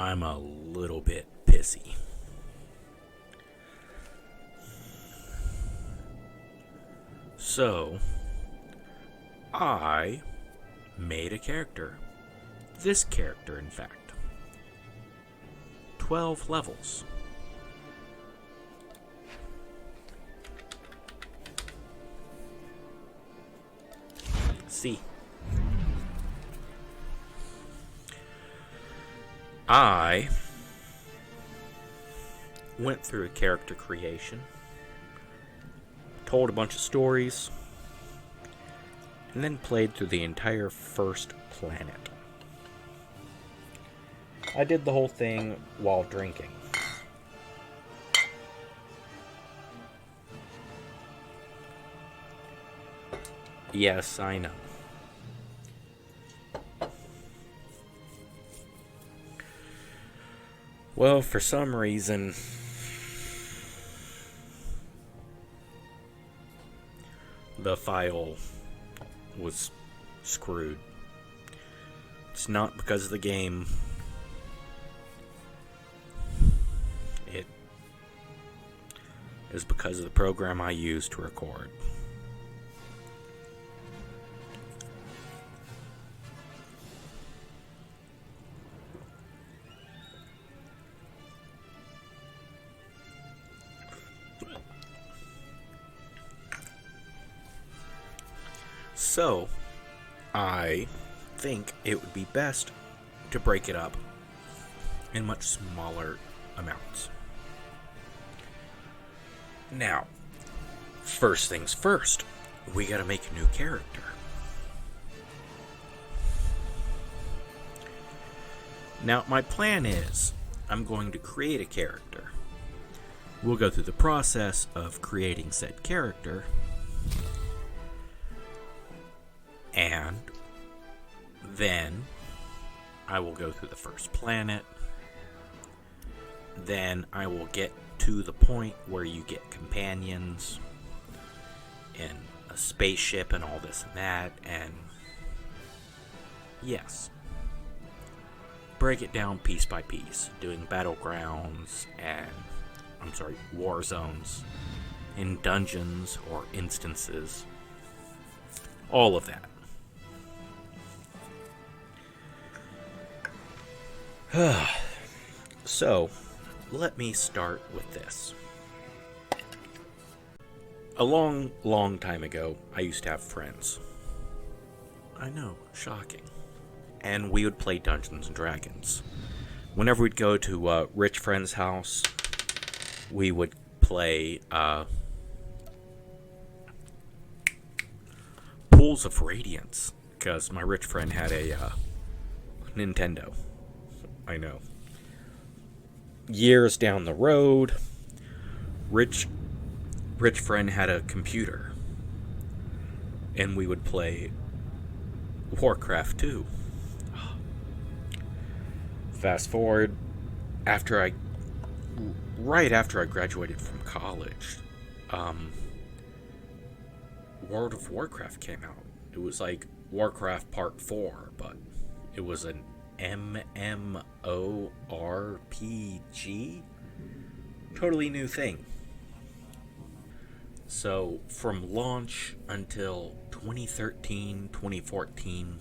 I'm a little bit pissy. So, I made a character. This character, in fact. 12 levels. See. I went through a character creation, told a bunch of stories, and then played through the entire first planet. I did the whole thing while drinking. Yes, I know. Well, for some reason, the file was screwed. It's not because of the game. It is because of the program I used to record. So, I think it would be best to break it up in much smaller amounts. Now, first things first, we gotta make a new character. Now, my plan is, I'm going to create a character. We'll go through the process of creating said character, and then I will go through the first planet. Then I will get to the point where you get companions and a spaceship and all this and that. And yes, break it down piece by piece, doing battlegrounds and, war zones in dungeons or instances. All of that. So, let me start with this. A long, long time ago, I used to have friends. I know, shocking. And we would play Dungeons and Dragons. Whenever we'd go to a rich friend's house, we would play Pools of Radiance, because my rich friend had a Nintendo. I know. Years down the road, rich friend had a computer, and we would play Warcraft 2. Fast forward, right after I graduated from college, World of Warcraft came out. It was like Warcraft Part 4, but it was an MMORPG? Totally new thing. So, from launch until 2013, 2014,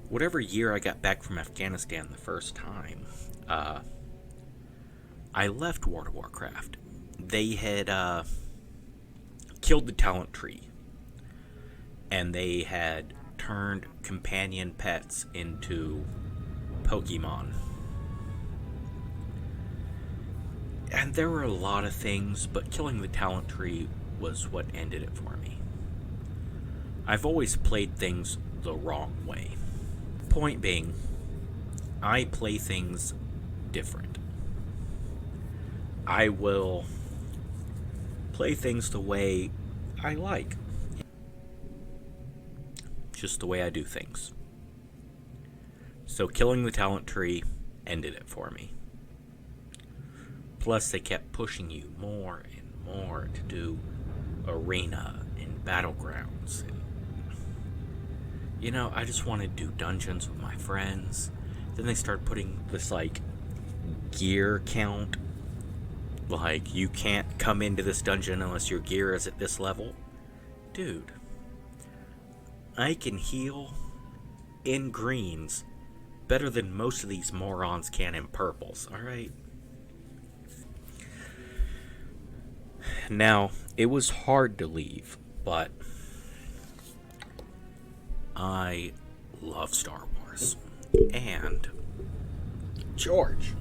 whatever year I got back from Afghanistan the first time, I left World of Warcraft. They had killed the talent tree, and they had turned companion pets into Pokemon. And there were a lot of things, but killing the talent tree was what ended it for me. I've always played things the wrong way. Point being, I play things different. I will play things the way I like. Just the way I do things. So killing the talent tree ended it for me. Plus, they kept pushing you more and more to do arena and battlegrounds. And, I just want to do dungeons with my friends Then they started putting this, like, gear count. Like, you can't come into this dungeon unless your gear is at this level. Dude, I can heal in greens better than most of these morons can in purples, alright? Now, it was hard to leave, but I love Star Wars. And George.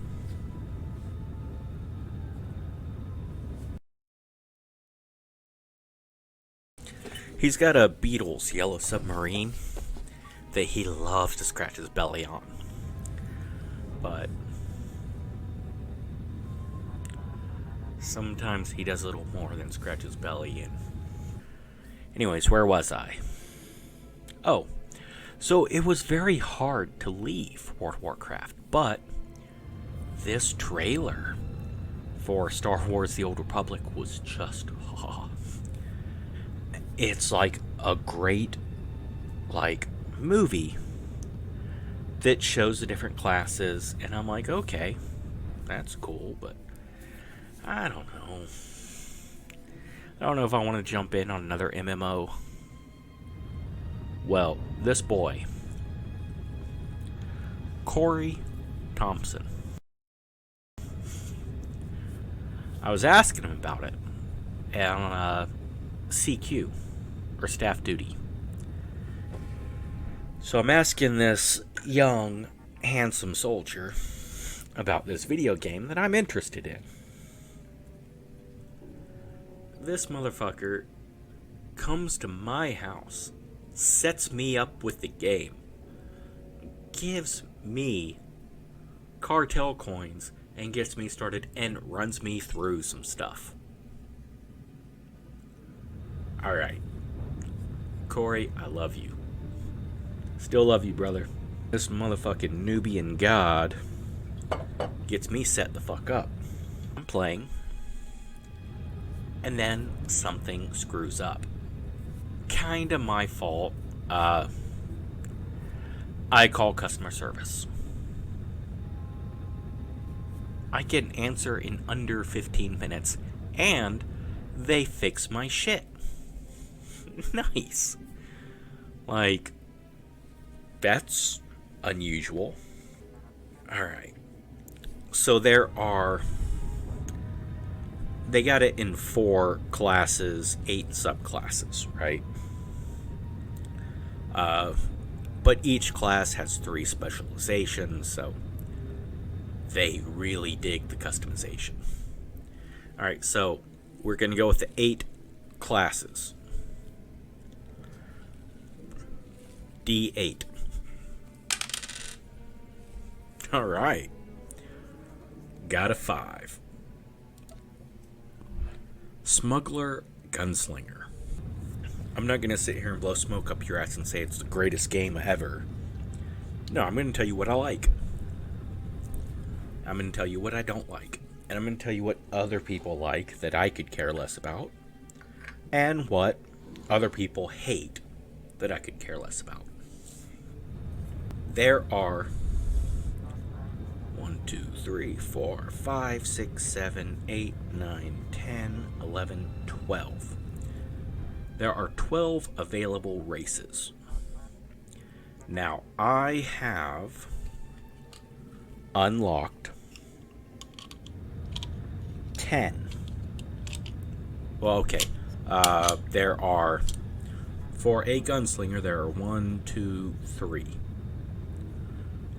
He's got a Beatles yellow submarine that he loves to scratch his belly on. But sometimes he does a little more than scratch his belly in. Anyways, where was I? Oh, so it was very hard to leave World of Warcraft, but this trailer for Star Wars The Old Republic was just... It's like a great, like, movie that shows the different classes, and I'm like, okay, that's cool, but I don't know. I don't know if I want to jump in on another MMO. Well, this boy, Corey Thompson, I was asking him about it on CQ, or staff duty. So I'm asking this young, handsome soldier about this video game that I'm interested in. This motherfucker comes to my house, sets me up with the game, gives me cartel coins, and gets me started and runs me through some stuff. Alright. Corey, I love you. Still love you, brother. This motherfucking Nubian god gets me set the fuck up. I'm playing, and then something screws up. Kinda my fault. I call customer service. I get an answer in under 15 minutes, and they fix my shit. Nice. Like, that's unusual. Alright. So they got it in 4 classes, 8 subclasses, right? But each class has 3 specializations, so they really dig the customization. Alright, so we're going to go with the 8 classes. D8. Alright. Got a 5. Smuggler Gunslinger. I'm not going to sit here and blow smoke up your ass and say it's the greatest game ever. No, I'm going to tell you what I like. I'm going to tell you what I don't like. And I'm going to tell you what other people like that I could care less about. And what other people hate that I could care less about. There are 1, 2, 3, 4, 5, 6, 7, 8, 9, 10, 11, 12. There are 12 available races. Now, I have unlocked 10. Well, okay. There are, for a gunslinger, there are 1, 2, 3.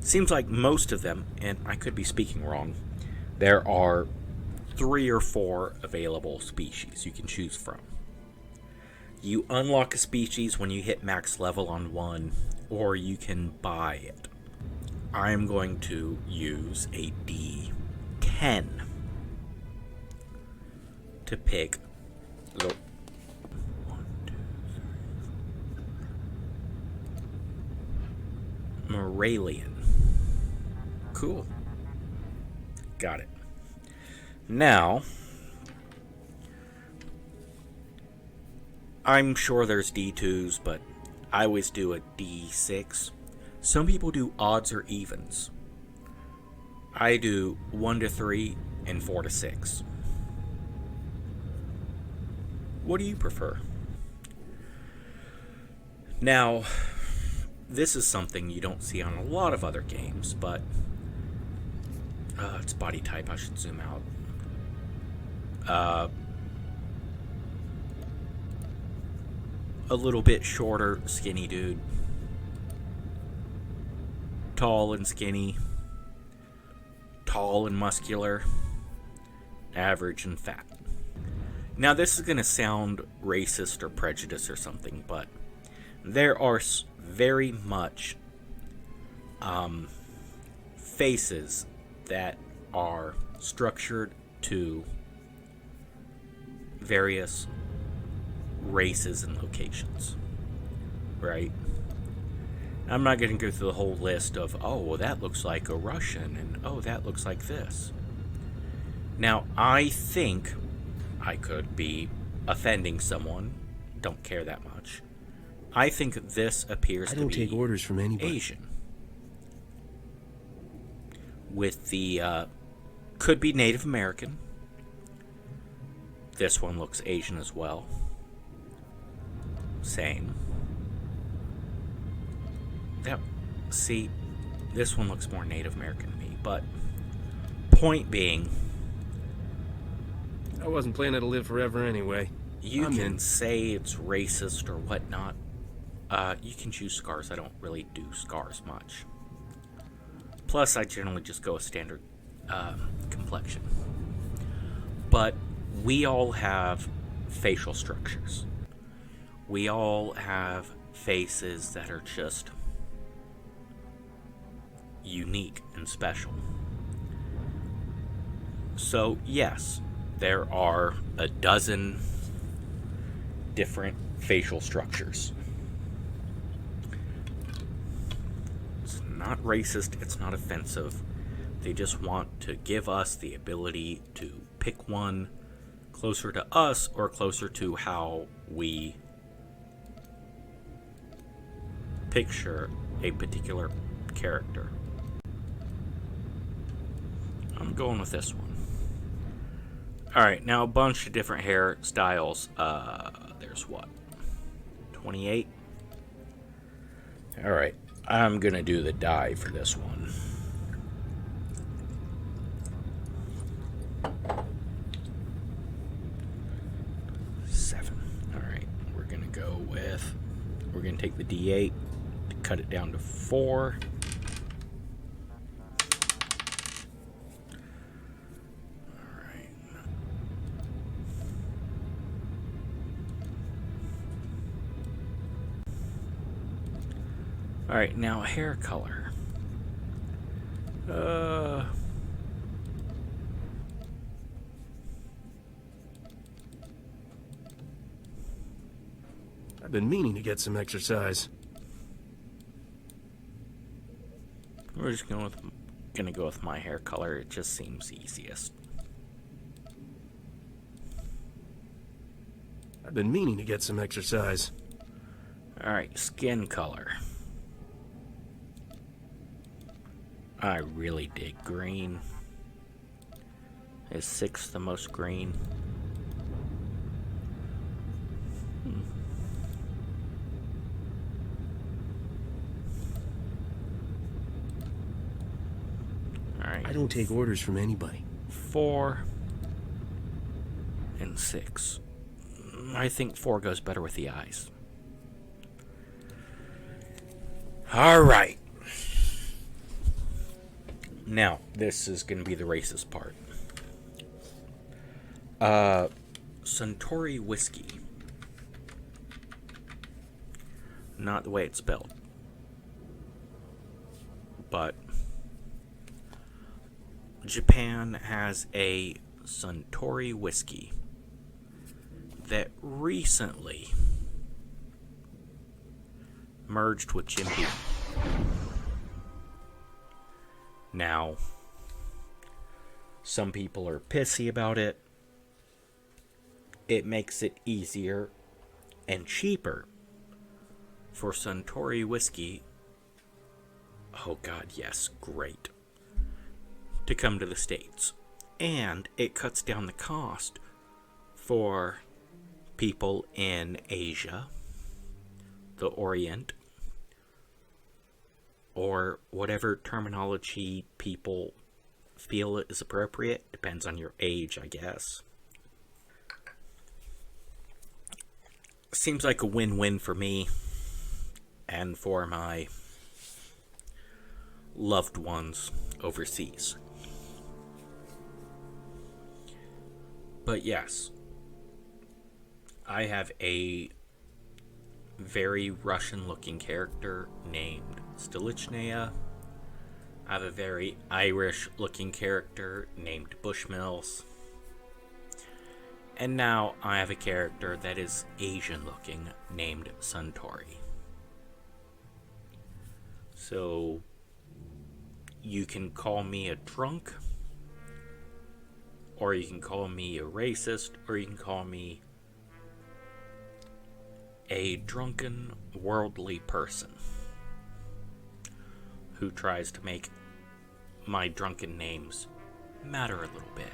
Seems like most of them, and I could be speaking wrong, there are 3 or 4 available species you can choose from. You unlock a species when you hit max level on one, or you can buy it. I'm going to use a D10 to pick the 1, 2, 3. Moralian. Cool. Got it. Now, I'm sure there's D2s, but I always do a D6. Some people do odds or evens. I do 1 to 3 and 4 to 6. What do you prefer? Now, this is something you don't see on a lot of other games, but it's body type. I should zoom out. A little bit shorter, skinny dude. Tall and skinny. Tall and muscular. Average and fat. Now, this is going to sound racist or prejudiced or something, but there are very much faces that are structured to various races and locations, right? I'm not going to go through the whole list of, oh, well, that looks like a Russian, and oh, that looks like this. Now, I think I could be offending someone, don't care that much. I think this appears to be, I don't take orders from anybody, Asian. With the, could be Native American. This one looks Asian as well. Same. See, this one looks more Native American to me, but point being, I wasn't planning to live forever anyway. You can say it's racist or whatnot. You can choose scars. I don't really do scars much. Plus, I generally just go with standard complexion. But we all have facial structures. We all have faces that are just unique and special. So, yes, there are a dozen different facial structures. It's not racist, it's not offensive. They just want to give us the ability to pick one closer to us or closer to how we picture a particular character. I'm going with this one. Alright, now a bunch of different hairstyles. There's what? 28? Alright, I'm gonna do the dye for this one. Alright, we're gonna take the D8, cut it down to 4. Alright, now hair color. I've been meaning to get some exercise. We're just gonna go with my hair color. It just seems easiest. I've been meaning to get some exercise. Alright, skin color. I really dig green. Is 6 the most green? Alright. I don't take orders from anybody. 4 and 6. I think 4 goes better with the eyes. Alright. Now, this is going to be the racist part. Suntory whiskey. Not the way it's spelled. But Japan has a Suntory whiskey that recently merged with Jim Beam. Now, some people are pissy about it. It makes it easier and cheaper for Suntory whiskey. Oh god, yes, great. to come to the States. And it cuts down the cost for people in Asia, the Orient, or whatever terminology people feel is appropriate. Depends on your age, I guess. Seems like a win-win for me and for my loved ones overseas. But yes, I have a very Russian-looking character named Stolichnaya. I have a very Irish-looking character named Bushmills. And now I have a character that is Asian-looking named Suntory. So you can call me a drunk, or you can call me a racist, or you can call me a drunken, worldly person who tries to make my drunken names matter a little bit.